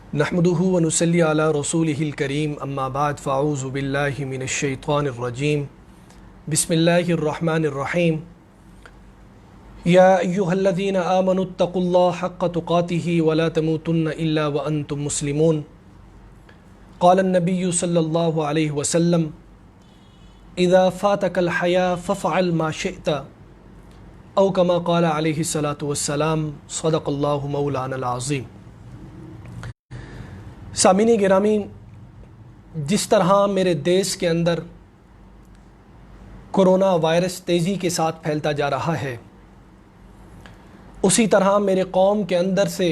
نحمده ونصلي على رسوله الكريم اما بعد فاعوذ بالله من الشيطان الرجيم بسم الله الرحمن الرحيم يا أيها الذين آمنوا اتقوا الله حق تقاته ولا تموتن إلا وأنتم مسلمون قال النبي صلى الله عليه وسلم إذا فاتك الحياة فافعل ما شئت أو كما قال عليه الصلاة والسلام صدق الله مولانا العظيم۔ سامعین گرامی، جس طرح میرے دیس کے اندر کرونا وائرس تیزی کے ساتھ پھیلتا جا رہا ہے، اسی طرح میرے قوم کے اندر سے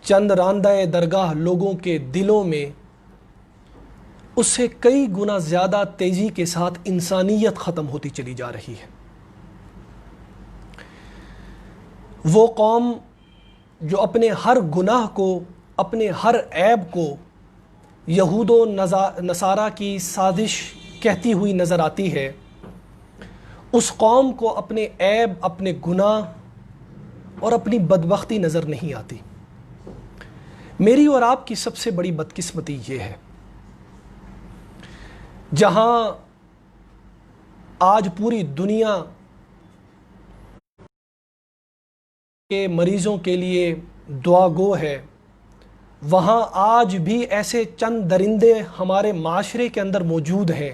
چند راندہ درگاہ لوگوں کے دلوں میں اس سے کئی گنا زیادہ تیزی کے ساتھ انسانیت ختم ہوتی چلی جا رہی ہے۔ وہ قوم جو اپنے ہر گناہ کو، اپنے ہر عیب کو یہود و نصارہ کی سازش کہتی ہوئی نظر آتی ہے، اس قوم کو اپنے عیب، اپنے گناہ اور اپنی بدبختی نظر نہیں آتی۔ میری اور آپ کی سب سے بڑی بدقسمتی یہ ہے، جہاں آج پوری دنیا کے مریضوں کے لیے دعا گو ہے، وہاں آج بھی ایسے چند درندے ہمارے معاشرے کے اندر موجود ہیں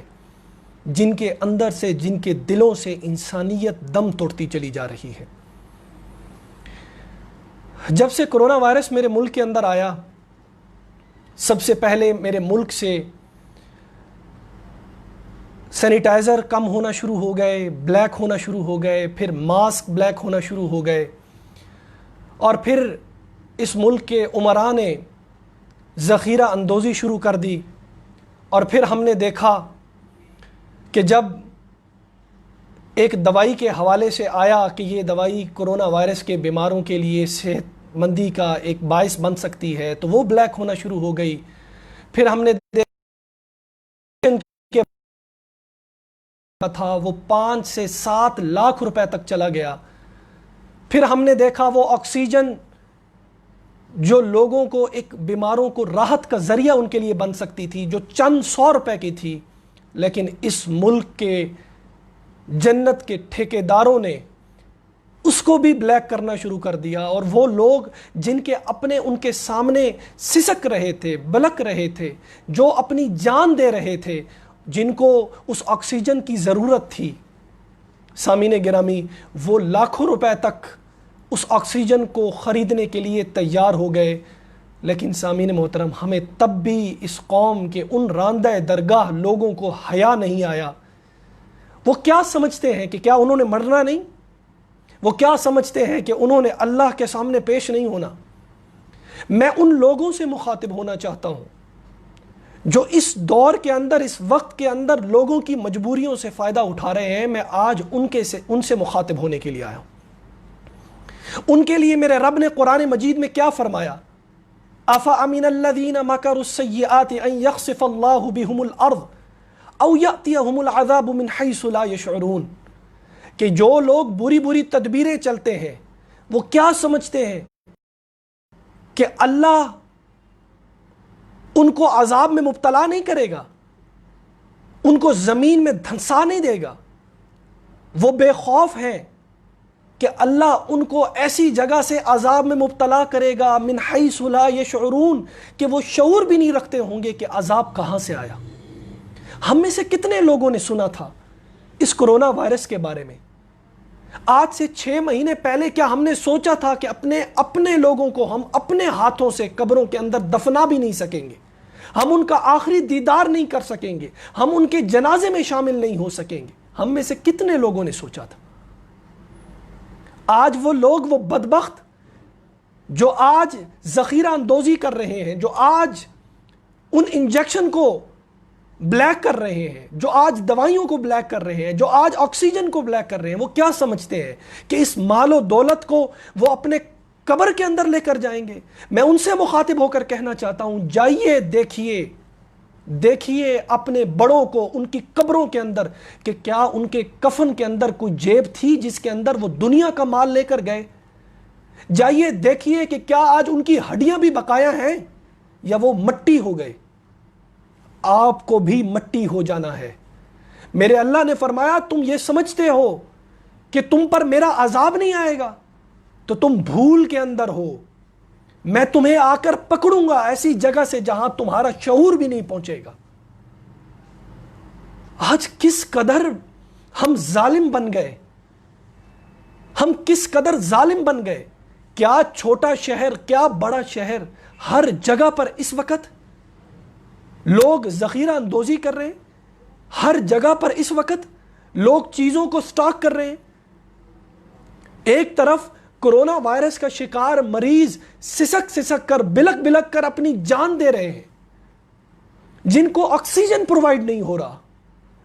جن کے اندر سے، جن کے دلوں سے انسانیت دم توڑتی چلی جا رہی ہے۔ جب سے کرونا وائرس میرے ملک کے اندر آیا، سب سے پہلے میرے ملک سے سینیٹائزر کم ہونا شروع ہو گئے، بلیک ہونا شروع ہو گئے، پھر ماسک بلیک ہونا شروع ہو گئے، اور پھر اس ملک کے عمراء نے ذخیرہ اندوزی شروع کر دی، اور پھر ہم نے دیکھا کہ جب ایک دوائی کے حوالے سے آیا کہ یہ دوائی کرونا وائرس کے بیماروں کے لیے صحت مندی کا ایک باعث بن سکتی ہے، تو وہ بلیک ہونا شروع ہو گئی۔ پھر ہم نے دیکھا تھا وہ 5 سے 7 لاکھ روپے تک چلا گیا۔ پھر ہم نے دیکھا وہ آکسیجن جو لوگوں کو، ایک بیماروں کو راحت کا ذریعہ ان کے لیے بن سکتی تھی، جو چند 100 روپے کی تھی، لیکن اس ملک کے جنت کے ٹھیکیداروں نے اس کو بھی بلیک کرنا شروع کر دیا۔ اور وہ لوگ جن کے اپنے ان کے سامنے سسک رہے تھے، بلک رہے تھے، جو اپنی جان دے رہے تھے، جن کو اس آکسیجن کی ضرورت تھی، سامعین گرامی، وہ لاکھوں روپے تک اس آکسیجن کو خریدنے کے لیے تیار ہو گئے۔ لیکن سامعین محترم، ہمیں تب بھی اس قوم کے ان راندہ درگاہ لوگوں کو حیا نہیں آیا۔ وہ کیا سمجھتے ہیں کہ کیا انہوں نے مرنا نہیں؟ وہ کیا سمجھتے ہیں کہ انہوں نے اللہ کے سامنے پیش نہیں ہونا؟ میں ان لوگوں سے مخاطب ہونا چاہتا ہوں جو اس دور کے اندر، اس وقت کے اندر لوگوں کی مجبوریوں سے فائدہ اٹھا رہے ہیں۔ میں آج ان سے مخاطب ہونے کے لیے آیا ہوں۔ ان کے لیے میرے رب نے قرآن مجید میں کیا فرمایا؟ أَفَأَمِنَ الَّذِينَ مَكَرُوا السَّيِّئَاتِ أَن يَخْسِفَ اللَّهُ بِهُمُ الْأَرْضَ أَوْ يَأْتِيَهُمُ الْعَذَابُ مِنْ حَيْثُ لَا يَشْعُرُونَ، کہ جو لوگ بری بری تدبیریں چلتے ہیں، وہ کیا سمجھتے ہیں کہ اللہ ان کو عذاب میں مبتلا نہیں کرے گا، ان کو زمین میں دھنسا نہیں دے گا۔ وہ بے خوف ہیں کہ اللہ ان کو ایسی جگہ سے عذاب میں مبتلا کرے گا، من حیث لا یشعرون، کہ وہ شعور بھی نہیں رکھتے ہوں گے کہ عذاب کہاں سے آیا۔ ہم میں سے کتنے لوگوں نے سنا تھا اس کرونا وائرس کے بارے میں؟ آج سے 6 مہینے پہلے کیا ہم نے سوچا تھا کہ اپنے لوگوں کو ہم اپنے ہاتھوں سے قبروں کے اندر دفنا بھی نہیں سکیں گے، ہم ان کا آخری دیدار نہیں کر سکیں گے، ہم ان کے جنازے میں شامل نہیں ہو سکیں گے؟ ہم میں سے کتنے لوگوں نے سوچا تھا؟ آج وہ لوگ، وہ بدبخت جو آج ذخیرہ اندوزی کر رہے ہیں، جو آج ان انجیکشن کو بلیک کر رہے ہیں، جو آج دوائیوں کو بلیک کر رہے ہیں، جو آج آکسیجن کو بلیک کر رہے ہیں، وہ کیا سمجھتے ہیں کہ اس مال و دولت کو وہ اپنے قبر کے اندر لے کر جائیں گے؟ میں ان سے مخاطب ہو کر کہنا چاہتا ہوں، جائیے دیکھیے اپنے بڑوں کو ان کی قبروں کے اندر کہ کیا ان کے کفن کے اندر کوئی جیب تھی جس کے اندر وہ دنیا کا مال لے کر گئے؟ جائیے دیکھیے کہ کیا آج ان کی ہڈیاں بھی بقایا ہیں یا وہ مٹی ہو گئے. آپ کو بھی مٹی ہو جانا ہے. میرے اللہ نے فرمایا تم یہ سمجھتے ہو کہ تم پر میرا عذاب نہیں آئے گا تو تم بھول کے اندر ہو. میں تمہیں آ کر پکڑوں گا ایسی جگہ سے جہاں تمہارا شعور بھی نہیں پہنچے گا. آج کس قدر ہم ظالم بن گئے, ہم کس قدر ظالم بن گئے. کیا چھوٹا شہر کیا بڑا شہر, ہر جگہ پر اس وقت لوگ ذخیرہ اندوزی کر رہے ہیں. ہر جگہ پر اس وقت لوگ چیزوں کو سٹاک کر رہے ہیں. ایک طرف کورونا وائرس کا شکار مریض سسک سسک کر بلک بلک کر اپنی جان دے رہے ہیں جن کو آکسیجن پرووائڈ نہیں ہو رہا,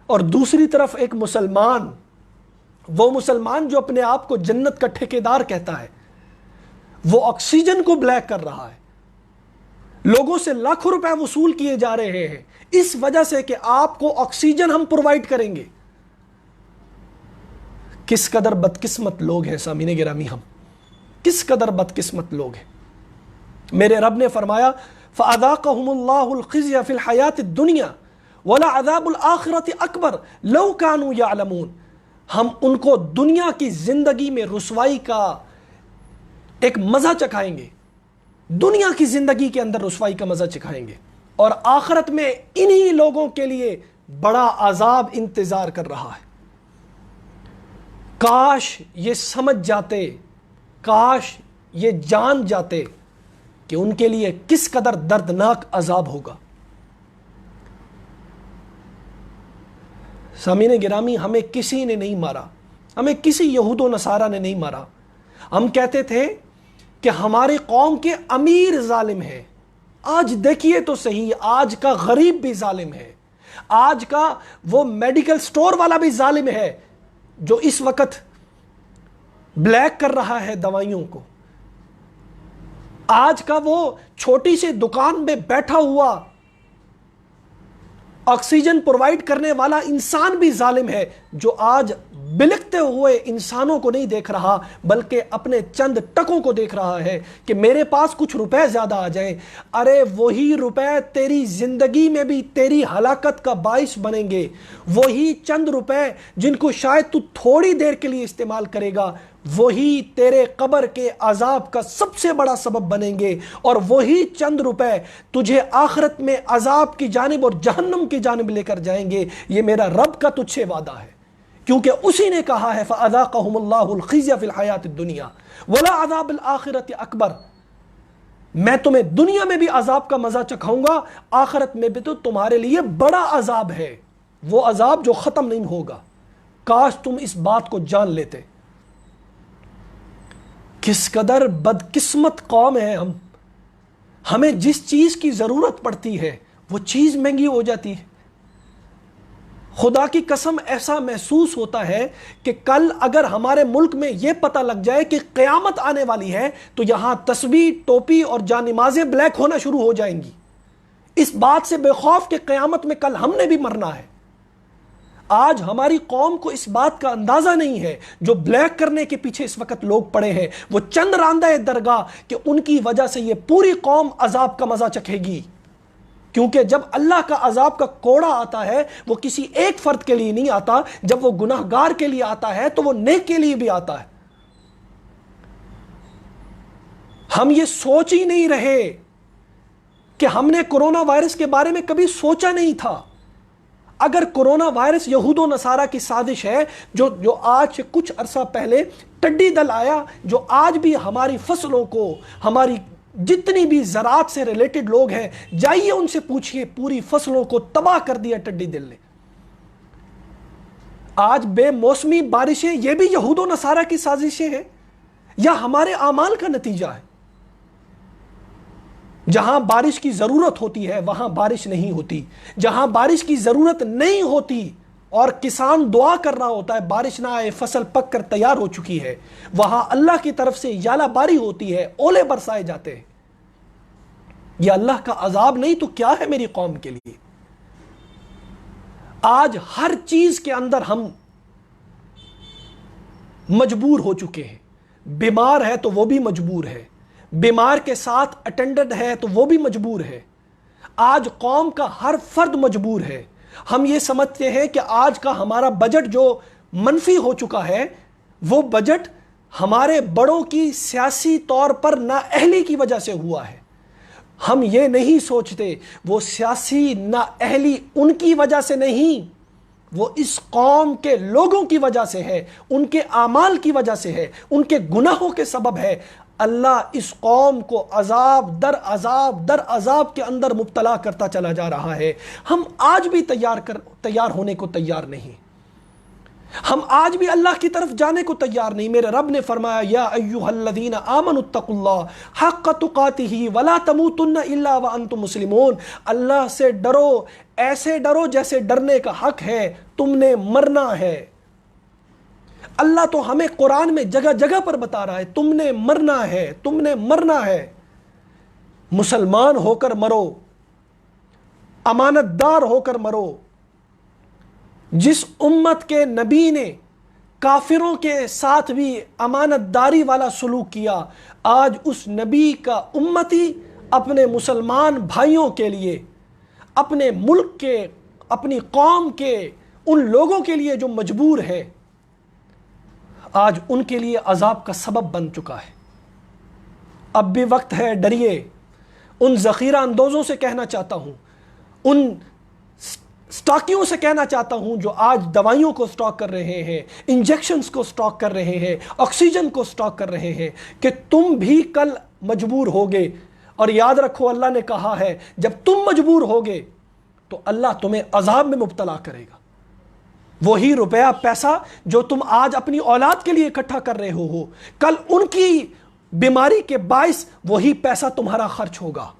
اور دوسری طرف ایک مسلمان, وہ مسلمان جو اپنے آپ کو جنت کا ٹھیکیدار کہتا ہے, وہ آکسیجن کو بلیک کر رہا ہے. لوگوں سے لاکھوں روپے وصول کیے جا رہے ہیں اس وجہ سے کہ آپ کو آکسیجن ہم پرووائڈ کریں گے. کس قدر بدقسمت لوگ ہیں سامعین گرامی, ہم کس قدر بدقسمت لوگ ہیں. میرے رب نے فرمایا فَأَذَاقَهُمُ اللَّهُ الْخِزْيَ فِي الْحَيَاةِ الدُّنْيَا وَلَعَذَابُ الْآخِرَةِ أَكْبَرُ لَوْ كَانُوا يَعْلَمُونَ. ہم ان کو دنیا کی زندگی میں رسوائی کا ایک مزہ چکھائیں گے, دنیا کی زندگی کے اندر رسوائی کا مزہ چکھائیں گے, اور آخرت میں انہی لوگوں کے لیے بڑا عذاب انتظار کر رہا ہے. کاش یہ سمجھ جاتے, کاش یہ جان جاتے کہ ان کے لیے کس قدر دردناک عذاب ہوگا. سامعین گرامی, ہمیں کسی نے نہیں مارا, ہمیں کسی یہود و نصارہ نے نہیں مارا. ہم کہتے تھے کہ ہماری قوم کے امیر ظالم ہیں. آج دیکھیے تو صحیح, آج کا غریب بھی ظالم ہے, آج کا وہ میڈیکل سٹور والا بھی ظالم ہے جو اس وقت بلیک کر رہا ہے دوائیوں کو. آج کا وہ چھوٹی سی دکان میں بیٹھا ہوا آکسیجن پرووائڈ کرنے والا انسان بھی ظالم ہے جو آج بلکتے ہوئے انسانوں کو نہیں دیکھ رہا بلکہ اپنے چند ٹکوں کو دیکھ رہا ہے کہ میرے پاس کچھ روپے زیادہ آ جائیں. ارے وہی روپے تیری زندگی میں بھی تیری ہلاکت کا باعث بنیں گے. وہی چند روپے جن کو شاید تو تھوڑی دیر کے لیے استعمال کرے گا, وہی تیرے قبر کے عذاب کا سب سے بڑا سبب بنیں گے, اور وہی چند روپے تجھے آخرت میں عذاب کی جانب اور جہنم کی جانب لے کر جائیں گے. یہ میرا رب کا تجھ سے وعدہ ہے, کیونکہ اسی نے کہا ہے فَأَذَاقَهُمُ اللَّهُ الْخِزْيَ فِي الْحَيَاةِ الدُّنْيَا وَلَعَذَابُ الْآخِرَةِ أَكْبَرُ. میں تمہیں دنیا میں بھی عذاب کا مزہ چکھاؤں گا, آخرت میں بھی تو تمہارے لیے بڑا عذاب ہے, وہ عذاب جو ختم نہیں ہوگا. کاش تم اس بات کو جان لیتے. کس قدر بدقسمت قوم ہے ہم. ہمیں جس چیز کی ضرورت پڑتی ہے وہ چیز مہنگی ہو جاتی ہے. خدا کی قسم ایسا محسوس ہوتا ہے کہ کل اگر ہمارے ملک میں یہ پتہ لگ جائے کہ قیامت آنے والی ہے تو یہاں تسبیح, ٹوپی اور جانمازیں بلیک ہونا شروع ہو جائیں گی, اس بات سے بے خوف کہ قیامت میں کل ہم نے بھی مرنا ہے. آج ہماری قوم کو اس بات کا اندازہ نہیں ہے. جو بلیک کرنے کے پیچھے اس وقت لوگ پڑے ہیں وہ چند راندہ درگاہ کہ ان کی وجہ سے یہ پوری قوم عذاب کا مزہ چکھے گی. کیونکہ جب اللہ کا عذاب کا کوڑا آتا ہے وہ کسی ایک فرد کے لیے نہیں آتا, جب وہ گناہگار کے لیے آتا ہے تو وہ نیک کے لیے بھی آتا ہے. ہم یہ سوچ ہی نہیں رہے کہ ہم نے کورونا وائرس کے بارے میں کبھی سوچا نہیں تھا. اگر کورونا وائرس یہود و نصارہ کی سازش ہے جو آج سے کچھ عرصہ پہلے ٹڈی دل آیا, جو آج بھی ہماری فصلوں کو, ہماری جتنی بھی زراعت سے ریلیٹڈ لوگ ہیں جائیے ان سے پوچھئے, پوری فصلوں کو تباہ کر دیا ٹڈی دل نے. آج بے موسمی بارشیں یہ بھی یہود و نصارہ کی سازشیں ہیں یا ہمارے اعمال کا نتیجہ ہے؟ جہاں بارش کی ضرورت ہوتی ہے وہاں بارش نہیں ہوتی, جہاں بارش کی ضرورت نہیں ہوتی اور کسان دعا کر رہا ہوتا ہے بارش نہ آئے, فصل پک کر تیار ہو چکی ہے, وہاں اللہ کی طرف سے یالا باری ہوتی ہے, اولے برسائے جاتے ہیں. یہ اللہ کا عذاب نہیں تو کیا ہے میری قوم کے لیے؟ آج ہر چیز کے اندر ہم مجبور ہو چکے ہیں. بیمار ہے تو وہ بھی مجبور ہے، بیمار کے ساتھ اٹینڈنٹ ہے تو وہ بھی مجبور ہے، آج قوم کا ہر فرد مجبور ہے۔ ہم یہ سمجھتے ہیں کہ آج کا ہمارا بجٹ جو منفی ہو چکا ہے، وہ بجٹ ہمارے بڑوں کی سیاسی طور پر نااہلی کی وجہ سے ہوا ہے۔ ہم یہ نہیں سوچتے وہ سیاسی نااہلی ان کی وجہ سے نہیں، وہ اس قوم کے لوگوں کی وجہ سے ہے، ان کے اعمال کی وجہ سے ہے، ان کے گناہوں کے سبب ہے۔ اللہ اس قوم کو عذاب در عذاب کے اندر مبتلا کرتا چلا جا رہا ہے۔ ہم آج بھی تیار ہونے کو تیار نہیں، ہم آج بھی اللہ کی طرف جانے کو تیار نہیں۔ میرے رب نے فرمایا یا ایھا الذین آمنوا اتقوا اللہ حق تقاتہ ولا تموتن الا وانتم مسلمون۔ اللہ سے ڈرو، ایسے ڈرو جیسے ڈرنے کا حق ہے، تم نے مرنا ہے۔ اللہ تو ہمیں قرآن میں جگہ جگہ پر بتا رہا ہے تم نے مرنا ہے، تم نے مرنا ہے۔ مسلمان ہو کر مرو، امانت دار ہو کر مرو۔ جس امت کے نبی نے کافروں کے ساتھ بھی امانت داری والا سلوک کیا، آج اس نبی کا امتی اپنے مسلمان بھائیوں کے لیے، اپنے ملک کے، اپنی قوم کے ان لوگوں کے لیے جو مجبور ہے، آج ان کے لیے عذاب کا سبب بن چکا ہے۔ اب بھی وقت ہے، ڈریے۔ ان ذخیرہ اندوزوں سے کہنا چاہتا ہوں، ان سٹاکیوں سے کہنا چاہتا ہوں جو آج دوائیوں کو سٹاک کر رہے ہیں، انجیکشنز کو سٹاک کر رہے ہیں، آکسیجن کو سٹاک کر رہے ہیں، کہ تم بھی کل مجبور ہوگے۔ اور یاد رکھو اللہ نے کہا ہے جب تم مجبور ہوگے تو اللہ تمہیں عذاب میں مبتلا کرے گا۔ وہی روپیہ پیسہ جو تم آج اپنی اولاد کے لیے اکٹھا کر رہے ہو، کل ان کی بیماری کے باعث وہی پیسہ تمہارا خرچ ہوگا۔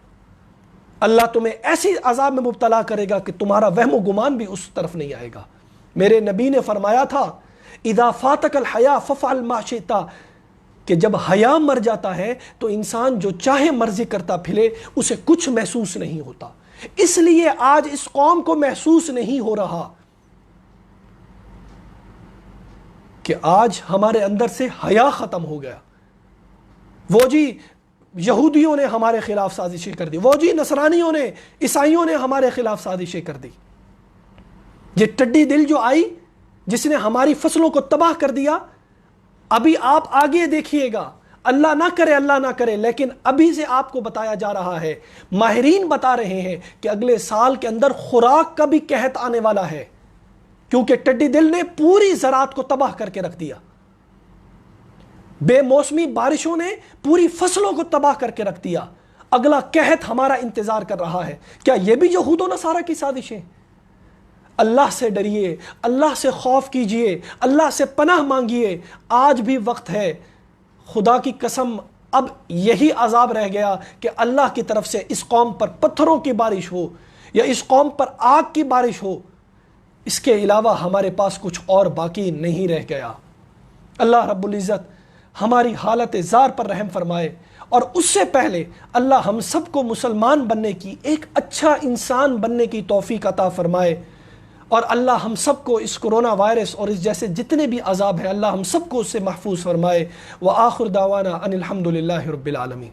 اللہ تمہیں ایسی عذاب میں مبتلا کرے گا کہ تمہارا وہم و گمان بھی اس طرف نہیں آئے گا۔ میرے نبی نے فرمایا تھا اذا فاتک الحیا ففعل ما شئت، کہ جب حیا مر جاتا ہے تو انسان جو چاہے مرضی کرتا پھرے، اسے کچھ محسوس نہیں ہوتا۔ اس لیے آج اس قوم کو محسوس نہیں ہو رہا کہ آج ہمارے اندر سے حیا ختم ہو گیا۔ وہ جی یہودیوں نے ہمارے خلاف سازشیں کر دی، وہ جی نصرانیوں نے، عیسائیوں نے ہمارے خلاف سازشیں کر دی۔ یہ ٹڈی دل جو آئی جس نے ہماری فصلوں کو تباہ کر دیا، ابھی آپ آگے دیکھیے گا، اللہ نہ کرے لیکن ابھی سے آپ کو بتایا جا رہا ہے، ماہرین بتا رہے ہیں کہ اگلے سال کے اندر خوراک کا بھی قحط آنے والا ہے، کیونکہ ٹڈی دل نے پوری زراعت کو تباہ کر کے رکھ دیا۔ بے موسمی بارشوں نے پوری فصلوں کو تباہ کر کے رکھ دیا۔ اگلا قحط ہمارا انتظار کر رہا ہے۔ کیا یہ بھی یہود و نصارہ کی سازشیں؟ اللہ سے ڈریے، اللہ سے خوف کیجئے، اللہ سے پناہ مانگیے۔ آج بھی وقت ہے، خدا کی قسم اب یہی عذاب رہ گیا کہ اللہ کی طرف سے اس قوم پر پتھروں کی بارش ہو یا اس قوم پر آگ کی بارش ہو، اس کے علاوہ ہمارے پاس کچھ اور باقی نہیں رہ گیا۔ اللہ رب العزت ہماری حالت زار پر رحم فرمائے، اور اس سے پہلے اللہ ہم سب کو مسلمان بننے کی، ایک اچھا انسان بننے کی توفیق عطا فرمائے، اور اللہ ہم سب کو اس کرونا وائرس اور اس جیسے جتنے بھی عذاب ہیں، اللہ ہم سب کو اس سے محفوظ فرمائے۔ وآخر دعوانا ان الحمد للہ رب العالمین۔